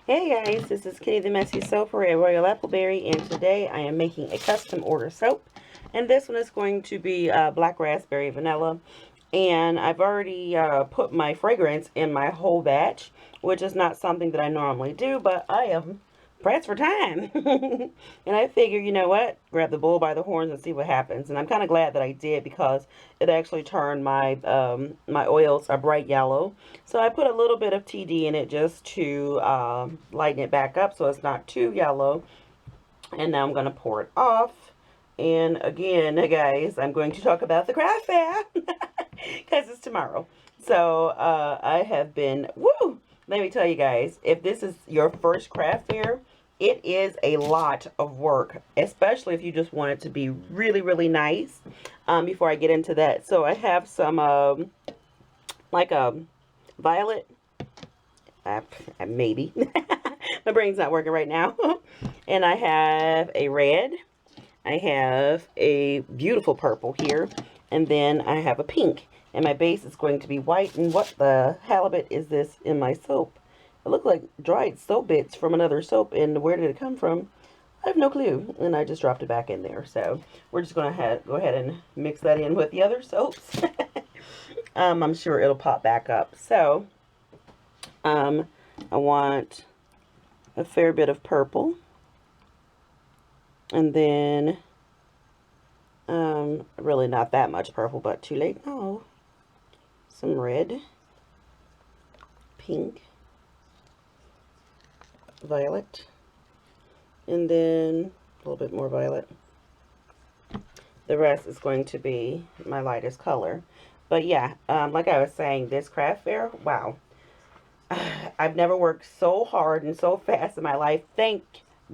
Hey guys, this is Kitty the Messy Soaper at Royal Appleberry, and today I am making a custom order soap. And this one is going to be black raspberry vanilla. And I've already put my fragrance in my whole batch, which is not something that I normally do, but I am pressed for time. And I figure, you know what, grab the bull by the horns and see what happens. And I'm kind of glad that I did, because it actually turned my my oils a bright yellow. So I put a little bit of TD in it just to lighten it back up so it's not too yellow. And now I'm going to pour it off. And again, guys, I'm going to talk about the craft fair because it's tomorrow. So I have been, woo! Let me tell you guys, if this is your first craft fair, it is a lot of work, especially if you just want it to be really, really nice. Before I get into that, so I have some like a violet, maybe. My brain's not working right now. And I have a red. I have a beautiful purple here. And then I have a pink. And my base is going to be white. And what the halibut is this in my soap? It looked like dried soap bits from another soap. And where did it come from? I have no clue. And I just dropped it back in there. So we're just going to go ahead and mix that in with the other soaps. I'm sure it'll pop back up. So I want a fair bit of purple. And then really not that much purple, but too late. Oh, some red, pink, violet, and then a little bit more violet. The rest is going to be my lightest color. But yeah, like I was saying, this craft fair, wow. I've never worked so hard and so fast in my life. Thank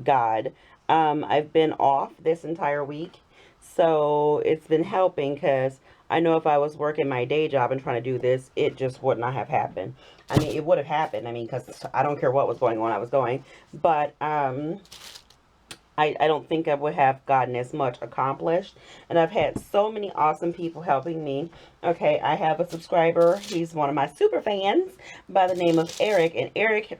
God. I've been off this entire week. So it's been helping, because I know if I was working my day job and trying to do this, it just would not have happened. I mean, it would have happened. I mean, because I don't care what was going on, I was going. But I don't think I would have gotten as much accomplished. And I've had so many awesome people helping me. Okay, I have a subscriber. He's one of my super fans by the name of Eric. And Eric,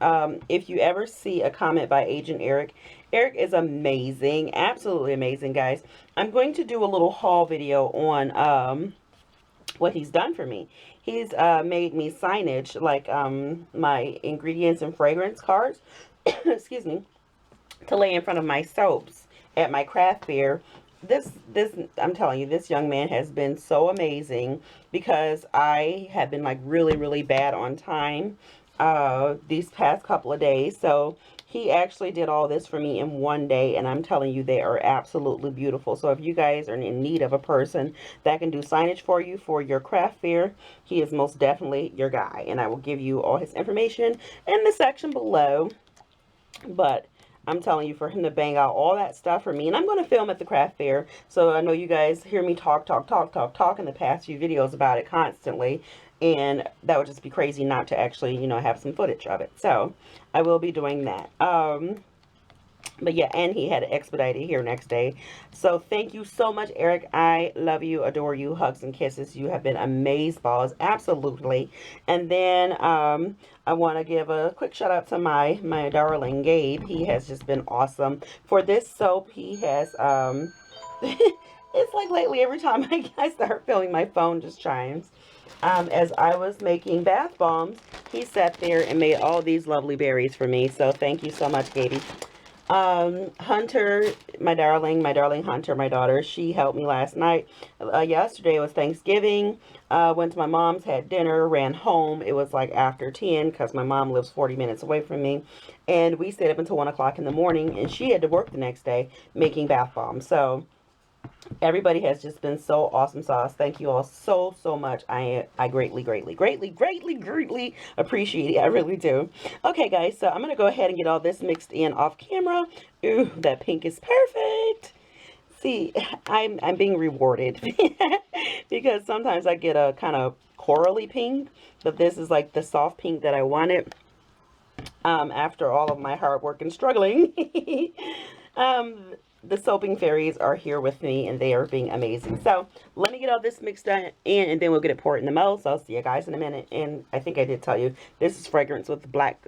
if you ever see a comment by Agent Eric, Eric is amazing. Absolutely amazing, guys. I'm going to do a little haul video on what he's done for me. He's made me signage, like my ingredients and fragrance cards. Excuse me, to lay in front of my soaps at my craft fair. This I'm telling you, this young man has been so amazing, because I have been like really, really bad on time these past couple of days. So he actually did all this for me in one day, and I'm telling you, they are absolutely beautiful. So if you guys are in need of a person that can do signage for you for your craft fair, he is most definitely your guy. And I will give you all his information in the section below. But I'm telling you, for him to bang out all that stuff for me, and I'm going to film at the craft fair, so I know you guys hear me talk in the past few videos about it constantly, and that would just be crazy not to actually, you know, have some footage of it. So I will be doing that. But yeah, and he had it expedited here next day. So thank you so much, Eric. I love you, adore you, hugs and kisses. You have been amazeballs, absolutely. And then I want to give a quick shout out to my darling Gabe. He has just been awesome. For this soap, he has it's like lately, every time I start filming, my phone just chimes. As I was making bath bombs, he sat there and made all these lovely berries for me. So thank you so much, Gaby. Hunter, my darling Hunter, my daughter, she helped me last night. Yesterday was Thanksgiving. Went to my mom's, had dinner, ran home. It was like after 10, because my mom lives 40 minutes away from me. And we stayed up until 1 o'clock in the morning, and she had to work the next day making bath bombs. So everybody has just been so awesome sauce. Thank you all so much. I greatly appreciate it. I really do. Okay, guys, so I'm going to go ahead and get all this mixed in off camera. Ooh, that pink is perfect. See, I'm being rewarded because sometimes I get a kind of corally pink, but this is like the soft pink that I wanted after all of my hard work and struggling. The soaping fairies are here with me, and they are being amazing. So let me get all this mixed in, and then we'll get it poured in the mold. So I'll see you guys in a minute. And I think I did tell you, this is fragrance with black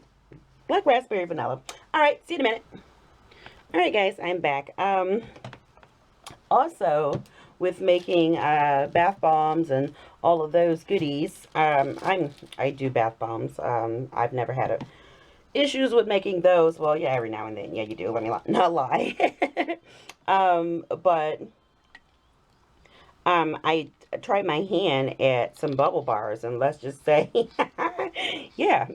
Black raspberry vanilla. All right, see you in a minute. All right, guys, I'm back. Also, with making bath bombs and all of those goodies, I do bath bombs. I've never had issues with making those. Well, yeah, every now and then, yeah, you do. Let me not lie. But I tried my hand at some bubble bars, and let's just say, yeah.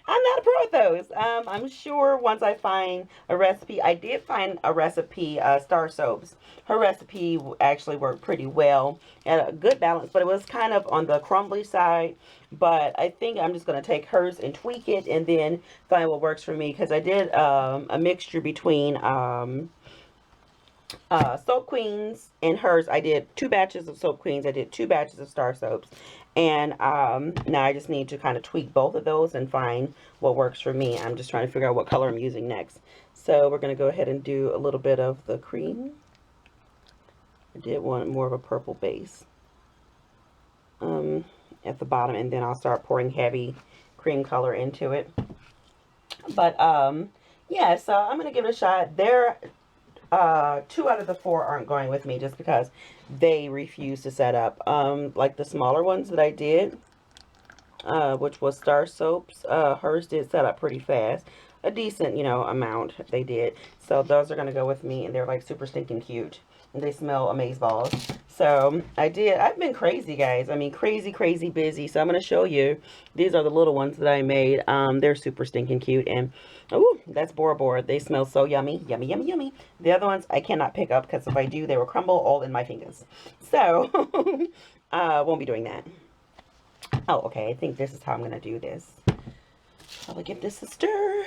I'm not a pro at those. I'm sure once I find a recipe, I did find a recipe, Star Soaps. Her recipe actually worked pretty well, and a good balance, but it was kind of on the crumbly side. But I think I'm just going to take hers and tweak it, and then find what works for me, because I did a mixture between Soap Queens and hers. I did 2 batches of Soap Queens. I did 2 batches of Star Soaps. And now I just need to kind of tweak both of those and find what works for me. I'm just trying to figure out what color I'm using next. So we're going to go ahead and do a little bit of the cream. I did want more of a purple base at the bottom, and then I'll start pouring heavy cream color into it. But yeah, so I'm going to give it a shot. 2 out of the 4 aren't going with me just because they refuse to set up. Like the smaller ones that I did, which was Star Soaps, hers did set up pretty fast. A decent, you know, amount they did. So those are going to go with me, and they're like super stinking cute. And they smell amazeballs. So I've been crazy, guys. I mean, crazy busy. So I'm going to show you. These are the little ones that I made. They're super stinking cute. And, oh, that's Bora Bora. They smell so yummy. Yummy, yummy, yummy. The other ones I cannot pick up, because if I do, they will crumble all in my fingers. So, won't be doing that. Oh, okay. I think this is how I'm going to do this. Probably give this a stir.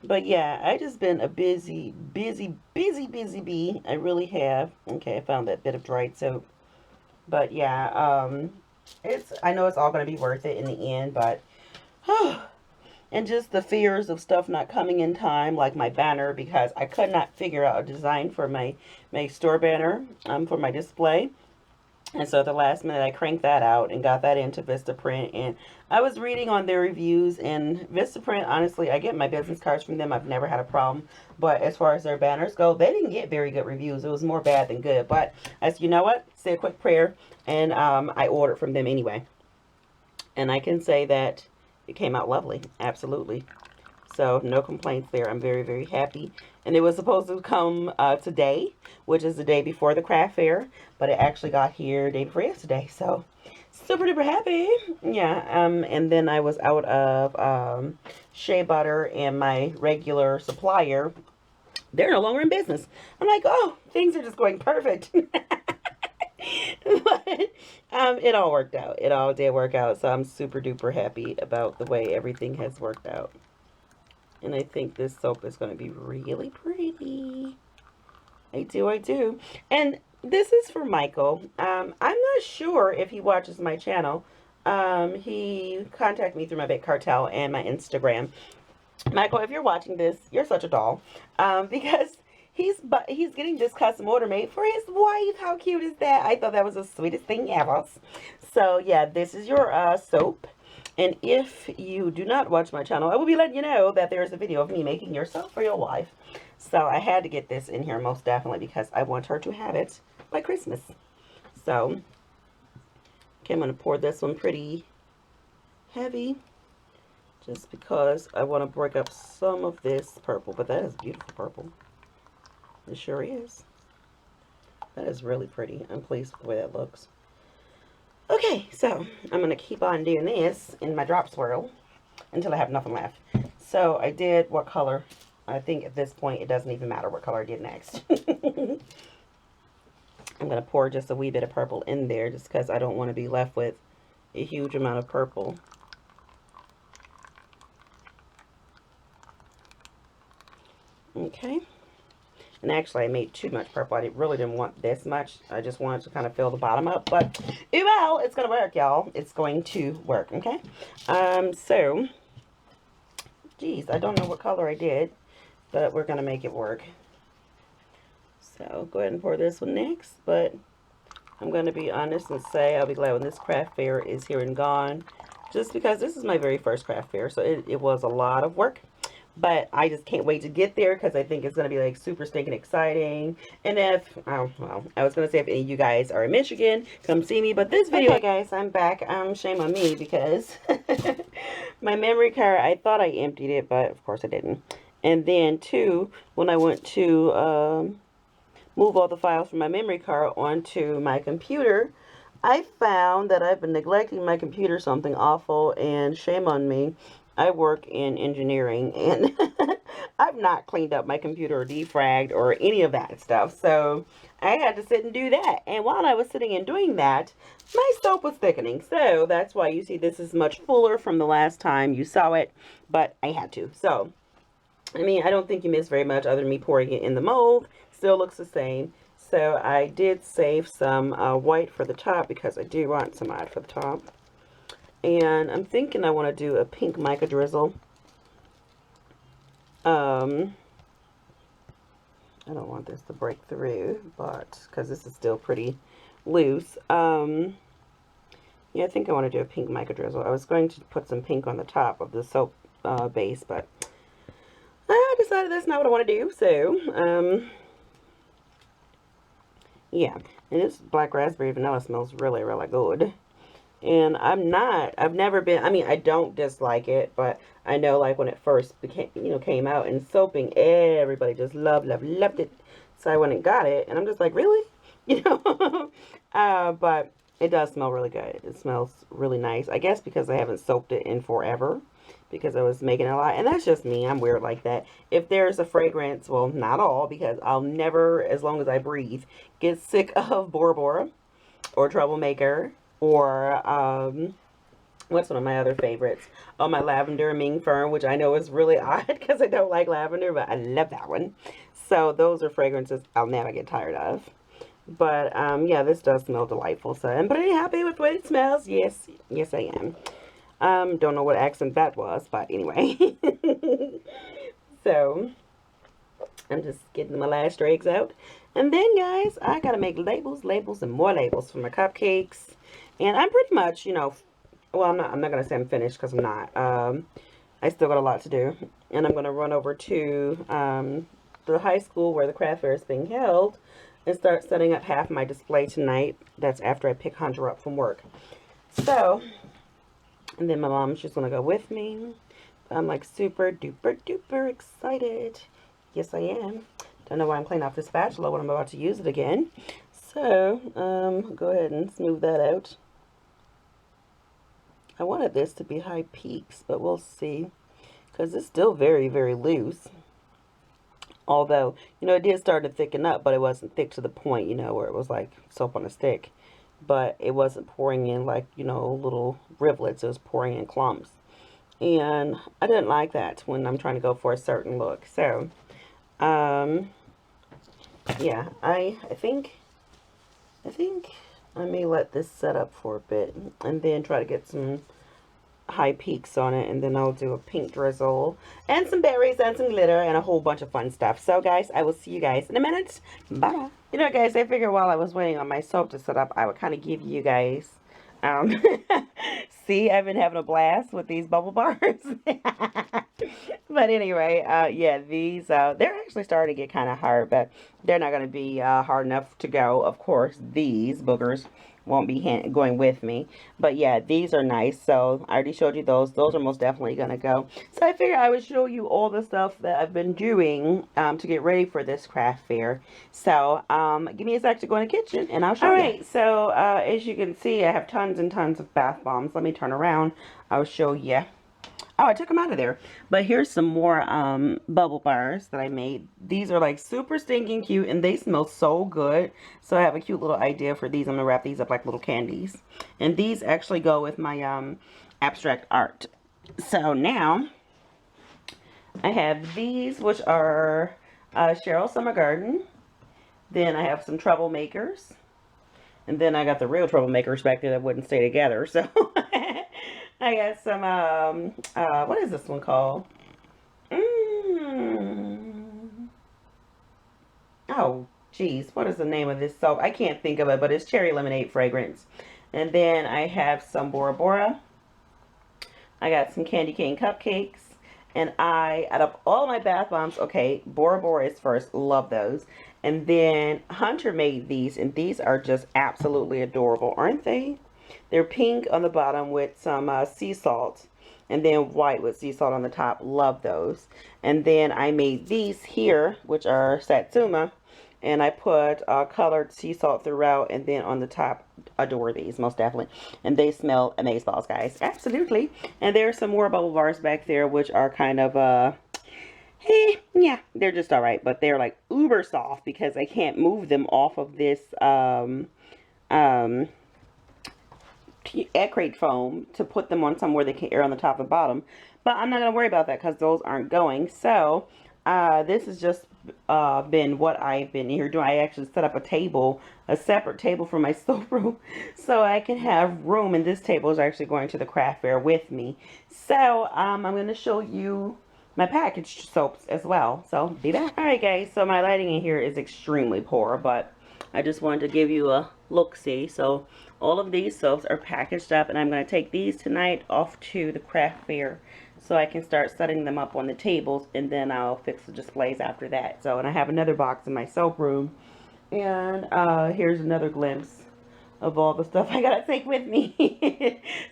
But yeah, I just been a busy bee. I really have. Okay, I found that bit of dried soap. But yeah, I know it's all going to be worth it in the end, but and just the fears of stuff not coming in time, like my banner, because I could not figure out a design for my store banner for my display. And so at the last minute, I cranked that out and got that into Vistaprint. And I was reading on their reviews, and Vistaprint, honestly, I get my business cards from them. I've never had a problem. But as far as their banners go, they didn't get very good reviews. It was more bad than good. But I said, you know what? Say a quick prayer. And I ordered from them anyway. And I can say that it came out lovely. Absolutely. So no complaints there. I'm very happy. And it was supposed to come today, which is the day before the craft fair, but it actually got here day before yesterday. So super duper happy. Yeah. And then I was out of shea butter, and my regular supplier, they're no longer in business. I'm like, oh, things are just going perfect. But it all worked out. It all did work out. So I'm super duper happy about the way everything has worked out. And I think this soap is going to be really pretty. I do. And this is for Michael. I'm not sure if he watches my channel. He contacted me through my Big Cartel and my Instagram. Michael, if you're watching this, you're such a doll. Because he's getting this custom order made for his wife. How cute is that? I thought that was the sweetest thing ever. So yeah, this is your soap. And if you do not watch my channel, I will be letting you know that there's a video of me making your soap for your wife. So I had to get this in here most definitely, because I want her to have it by Christmas. So, okay, I'm going to pour this one pretty heavy, just because I want to break up some of this purple. But that is beautiful purple. It sure is. That is really pretty. I'm pleased with the way that looks. Okay, so I'm going to keep on doing this in my drop swirl until I have nothing left. So I did what color? I think at this point it doesn't even matter what color I did next. I'm going to pour just a wee bit of purple in there, just because I don't want to be left with a huge amount of purple. Okay. And actually, I made too much purple. I really didn't want this much. I just wanted to kind of fill the bottom up. But, well, it's going to work, y'all. It's going to work, okay? So, geez, I don't know what color I did, but we're going to make it work. So, go ahead and pour this one next. But I'm going to be honest and say I'll be glad when this craft fair is here and gone. just because this is my very first craft fair, so it was a lot of work. But I just can't wait to get there because I think it's going to be like super stinking exciting. And if, oh, well, I was going to say if any of you guys are in Michigan, come see me. But this video, okay, guys, I'm back. Shame on me because my memory card, I thought I emptied it, but of course I didn't. And then, two, when I went to move all the files from my memory card onto my computer, I found that I've been neglecting my computer something awful, and shame on me. I work in engineering, and I've not cleaned up my computer or defragged or any of that stuff. So I had to sit and do that. And while I was sitting and doing that, my soap was thickening. So that's why you see this is much fuller from the last time you saw it, but I had to. So, I mean, I don't think you missed very much other than me pouring it in the mold. Still looks the same. So I did save some white for the top because I do want some white for the top. And I'm thinking I want to do a pink mica drizzle. I don't want this to break through, but because this is still pretty loose. Yeah, I think I want to do a pink mica drizzle. I was going to put some pink on the top of the soap base, but I decided that's not what I want to do. So, yeah, and this black raspberry vanilla smells really, really good. And I've never been, I mean, I don't dislike it, but I know like when it first became, came out in soaping, everybody just loved it. So I went and got it, and I'm just like, really? But it does smell really good. It smells really nice. I guess because I haven't soaped it in forever, because I was making a lot. And that's just me. I'm weird like that. If there's a fragrance, well, not all, because I'll never, as long as I breathe, get sick of Bora Bora or Troublemaker or what's one of my other favorites? Oh, my lavender Ming Fern, which I know is really odd because I don't like lavender, but I love that one. So those are fragrances I'll never get tired of. But yeah, this does smell delightful. So I'm pretty happy with what it smells. Yes, yes I am. Don't know what accent that was, but anyway. So I'm just getting my last dregs out. And then, guys, I gotta make labels, and more labels for my cupcakes. And I'm pretty much, well, I'm not gonna say I'm finished because I'm not. I still got a lot to do. And I'm gonna run over to the high school where the craft fair is being held and start setting up half my display tonight. That's after I pick Hunter up from work. So, and then my mom's just gonna go with me. I'm like super duper duper excited. Yes, I am. Don't know why I'm cleaning off the spatula when I'm about to use it again. So, go ahead and smooth that out. I wanted this to be high peaks, but we'll see. Because it's still very, very loose. Although, it did start to thicken up, but it wasn't thick to the point, where it was like soap on a stick. But it wasn't pouring in like, little rivulets. It was pouring in clumps. And I didn't like that when I'm trying to go for a certain look. So, yeah, I think I may let this set up for a bit and then try to get some high peaks on it, and then I'll do a pink drizzle and some berries and some glitter and a whole bunch of fun stuff. So guys, I will see you guys in a minute. Bye. Guys, I figured while I was waiting on my soap to set up, I would kind of give you guys see, I've been having a blast with these bubble bars. But anyway, yeah, these, they're actually starting to get kind of hard, but they're not going to be hard enough to go. Of course, these boogers won't be going with me. But yeah, these are nice. So I already showed you those. Those are most definitely going to go. So I figured I would show you all the stuff that I've been doing to get ready for this craft fair. So give me a sec to go in the kitchen and I'll show you. Alright, so as you can see, I have tons and tons of bath bombs. Let me turn around. I'll show you. Oh, I took them out of there. But here's some more bubble bars that I made. These are like super stinking cute and they smell so good. So I have a cute little idea for these. I'm going to wrap these up like little candies. And these actually go with my abstract art. So now I have these, which are Cheryl Summer Garden. Then I have some troublemakers. And then I got the real troublemakers back there that wouldn't stay together. So I got some, what is this one called? Oh, geez, what is the name of this soap? I can't think of it, but it's cherry lemonade fragrance. And then I have some Bora Bora. I got some candy cane cupcakes. And out of all my bath bombs, okay, Bora Bora is first. Love those. And then Hunter made these, and these are just absolutely adorable, aren't they? They're pink on the bottom with some sea salt, and then white with sea salt on the top. Love those. And then I made these here, which are Satsuma, and I put colored sea salt throughout, and then on the top, adore these most definitely. And they smell amazeballs, guys, absolutely. And there's some more bubble bars back there, which are kind of yeah, they're just all right, but they're like uber soft because I can't move them off of this um egg crate foam to put them on somewhere they can air on the top and bottom. But I'm not going to worry about that because those aren't going. So this has just been what I've been here doing. I actually set up a table, a separate table for my soap room, so I can have room. And this table is actually going to the craft fair with me. So I'm going to show you my packaged soaps as well. So be back. Alright guys, so my lighting in here is extremely poor, but I just wanted to give you a look-see. So all of these soaps are packaged up, and I'm going to take these tonight off to the craft fair so I can start setting them up on the tables, and then I'll fix the displays after that. So, and I have another box in my soap room, and here's another glimpse of all the stuff I gotta take with me.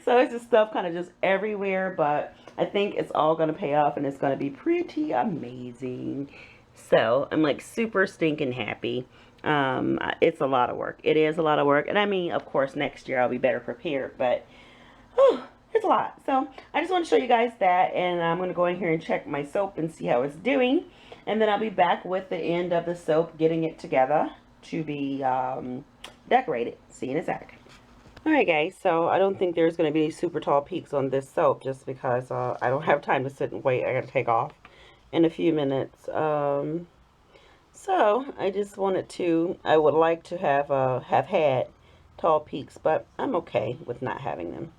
So it's just stuff kind of just everywhere, but I think it's all gonna pay off, and it's gonna be pretty amazing. So I'm like super stinking happy. It's a lot of work. It is a lot of work, and I mean, of course, next year I'll be better prepared, but it's a lot. So I just want to show you guys that, and I'm going to go in here and check my soap and see how it's doing, and then I'll be back with the end of the soap, getting it together to be decorated. See you in a sec. Alright guys, so I don't think there's going to be any super tall peaks on this soap just because I don't have time to sit and wait. I got to take off in a few minutes. So I just wanted to, I would like to have had tall peaks, but I'm okay with not having them.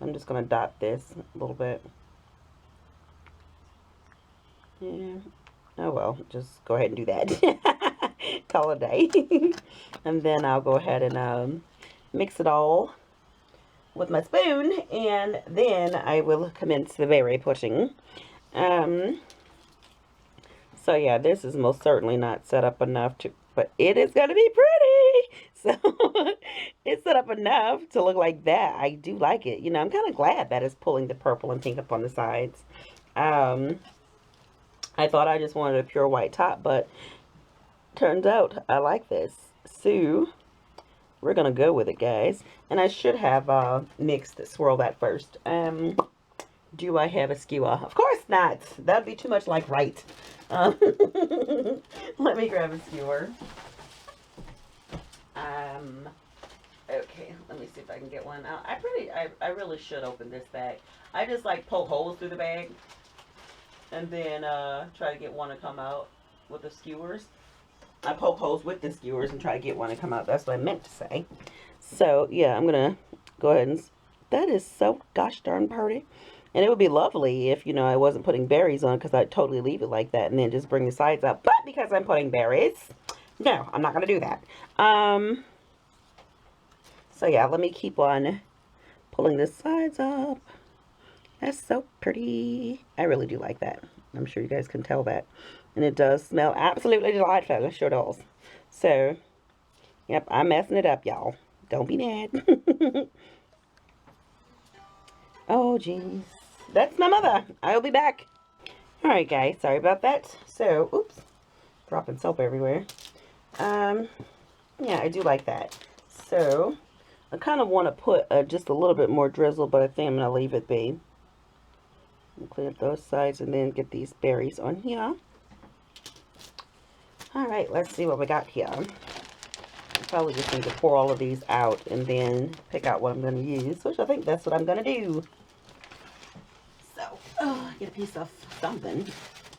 I'm just going to dot this a little bit. Yeah. Oh well, just go ahead and do that. Call it a day. And then I'll go ahead and mix it all with my spoon, and then I will commence the berry pushing. So yeah, this is most certainly not set up enough to, but it is going to be pretty. So it's set up enough to look like that. I do like it. You know, I'm kind of glad that it's pulling the purple and pink up on the sides. I thought I just wanted a pure white top, but turns out I like this. So we're going to go with it, guys. And I should have mixed, swirl that first. Do I have a skewer? Of course not. That'd be too much like right. Let me grab a skewer. Okay, let me see if I can get one out. I really should open this bag. I just like poke holes through the bag and then try to get one to come out with the skewers. I poke holes with the skewers and try to get one to come out. That's what I meant to say. So yeah, I'm gonna go ahead and, that is so gosh darn pretty. And it would be lovely if, you know, I wasn't putting berries on, because I'd totally leave it like that and then just bring the sides up. But because I'm putting berries, no, I'm not going to do that. So yeah, let me keep on pulling the sides up. That's so pretty. I really do like that. I'm sure you guys can tell that. And it does smell absolutely delightful. It sure does. So, yep, I'm messing it up, y'all. Don't be mad. Oh, jeez. That's my mother. I'll be back. Alright, guys. Sorry about that. So, oops. Dropping soap everywhere. Yeah, I do like that. So, I kind of want to put just a little bit more drizzle, but I think I'm going to leave it be. Clean up those sides and then get these berries on here. Alright, let's see what we got here. I probably just need to pour all of these out and then pick out what I'm going to use, which I think that's what I'm going to do. So, oh, I get a piece of something.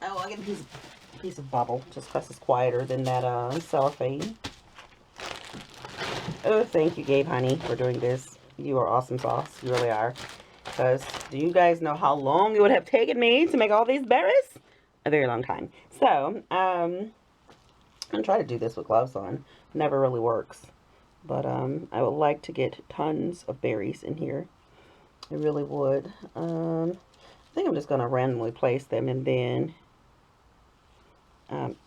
Oh, I get a piece of bubble, just because it's quieter than that cellophane. Oh, thank you, Gabe, honey, for doing this. You are awesome sauce. You really are. Because do you guys know how long it would have taken me to make all these berries? A very long time. So, I'm going to try to do this with gloves on. Never really works. But I would like to get tons of berries in here. It really would. I think I'm just going to randomly place them, and then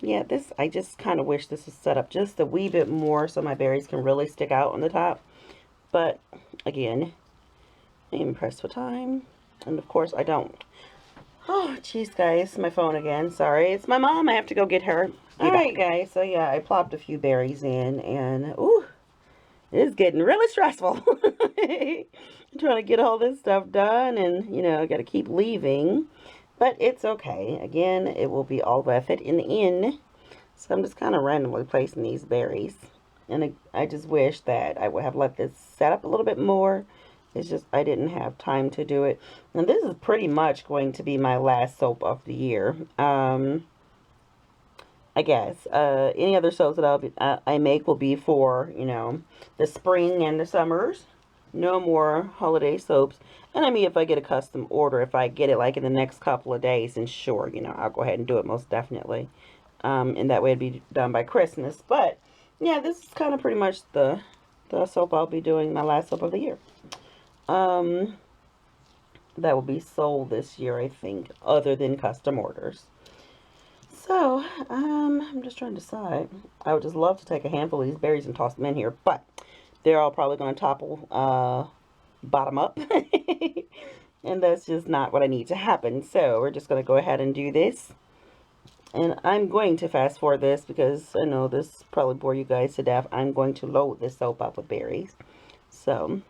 yeah, this, I just kind of wish this was set up just a wee bit more so my berries can really stick out on the top. But again, I am pressed for time, and of course I don't. Oh, jeez, guys, my phone again. Sorry, it's my mom. I have to go get her. All right, guys. So yeah, I plopped a few berries in, and ooh, it's getting really stressful. I'm trying to get all this stuff done, and you know, I got to keep leaving, but it's okay. Again, it will be all worth it in the end. So I'm just kind of randomly placing these berries, and I just wish that I would have let this set up a little bit more. It's just I didn't have time to do it. And this is pretty much going to be my last soap of the year. I guess any other soaps that I make will be for, you know, the spring and the summers. No more holiday soaps. And I mean, if I get a custom order, if I get it like in the next couple of days, then sure, you know, I'll go ahead and do it most definitely. And that way it'd be done by Christmas. But yeah, this is kind of pretty much the soap I'll be doing, my last soap of the year. That will be sold this year, I think, other than custom orders. So, I'm just trying to decide. I would just love to take a handful of these berries and toss them in here, but they're all probably going to topple bottom up. And that's just not what I need to happen. So, we're just going to go ahead and do this. And I'm going to fast forward this because I know this probably bore you guys to death. I'm going to load this soap up with berries. So,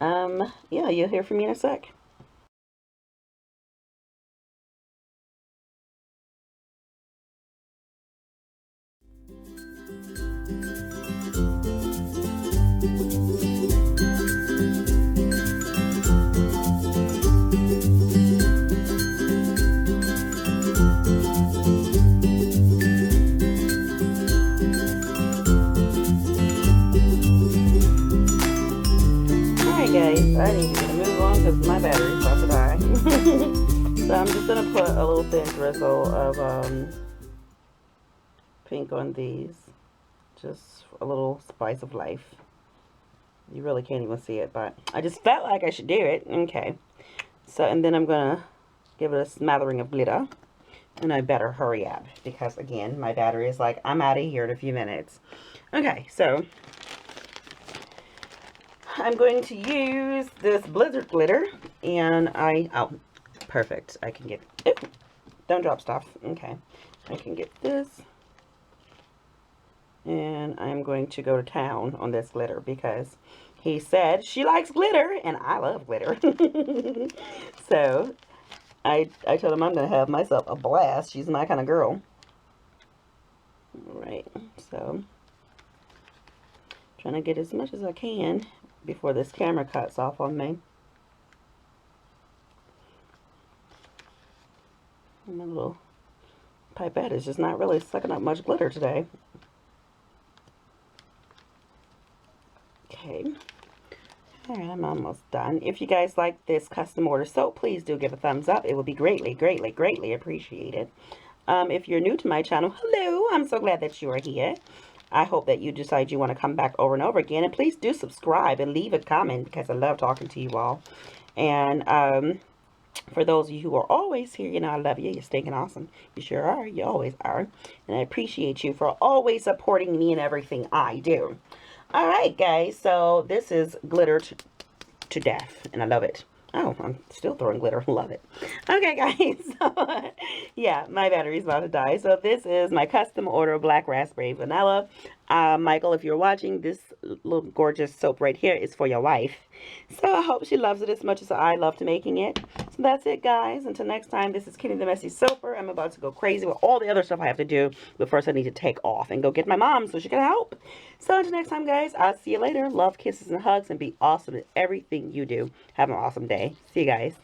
yeah, you'll hear from me in a sec. Alright guys, I need to move on because my battery's about to die. So I'm just going to put a little thin drizzle of pink on these. Just a little spice of life. You really can't even see it, but I just felt like I should do it. Okay. So, and then I'm going to give it a smattering of glitter. And I better hurry up because, again, my battery is like, I'm out of here in a few minutes. Okay, so I'm going to use this Blizzard glitter. And oh, perfect. I can get, ooh, don't drop stuff. Okay. I can get this. And I'm going to go to town on this glitter because he said she likes glitter and I love glitter. So I told him I'm going to have myself a blast. She's my kind of girl. Alright, so trying to get as much as I can before this camera cuts off on me. My little pipette is just not really sucking up much glitter today. Okay. Alright, I'm almost done. If you guys like this custom order soap, please do give a thumbs up. It would be greatly, greatly, greatly appreciated. If you're new to my channel, hello. I'm so glad that you are here. I hope that you decide you want to come back over and over again. And please do subscribe and leave a comment because I love talking to you all. And for those of you who are always here, you know, I love you. You're stinking awesome. You sure are. You always are. And I appreciate you for always supporting me in everything I do. Alright guys, so this is glitter to death, and I love it. Oh, I'm still throwing glitter. Love it. Okay guys, so yeah, my battery's about to die. So this is my custom order Black Raspberry Vanilla. Michael, if you're watching, this little gorgeous soap right here is for your wife. So I hope she loves it as much as I loved making it. So that's it guys. Until next time, this is Kitty the Messy Soaper. I'm about to go crazy with all the other stuff I have to do. But first I need to take off and go get my mom so she can help. So until next time guys, I'll see you later. Love, kisses, and hugs, and be awesome at everything you do. Have an awesome day. See you guys.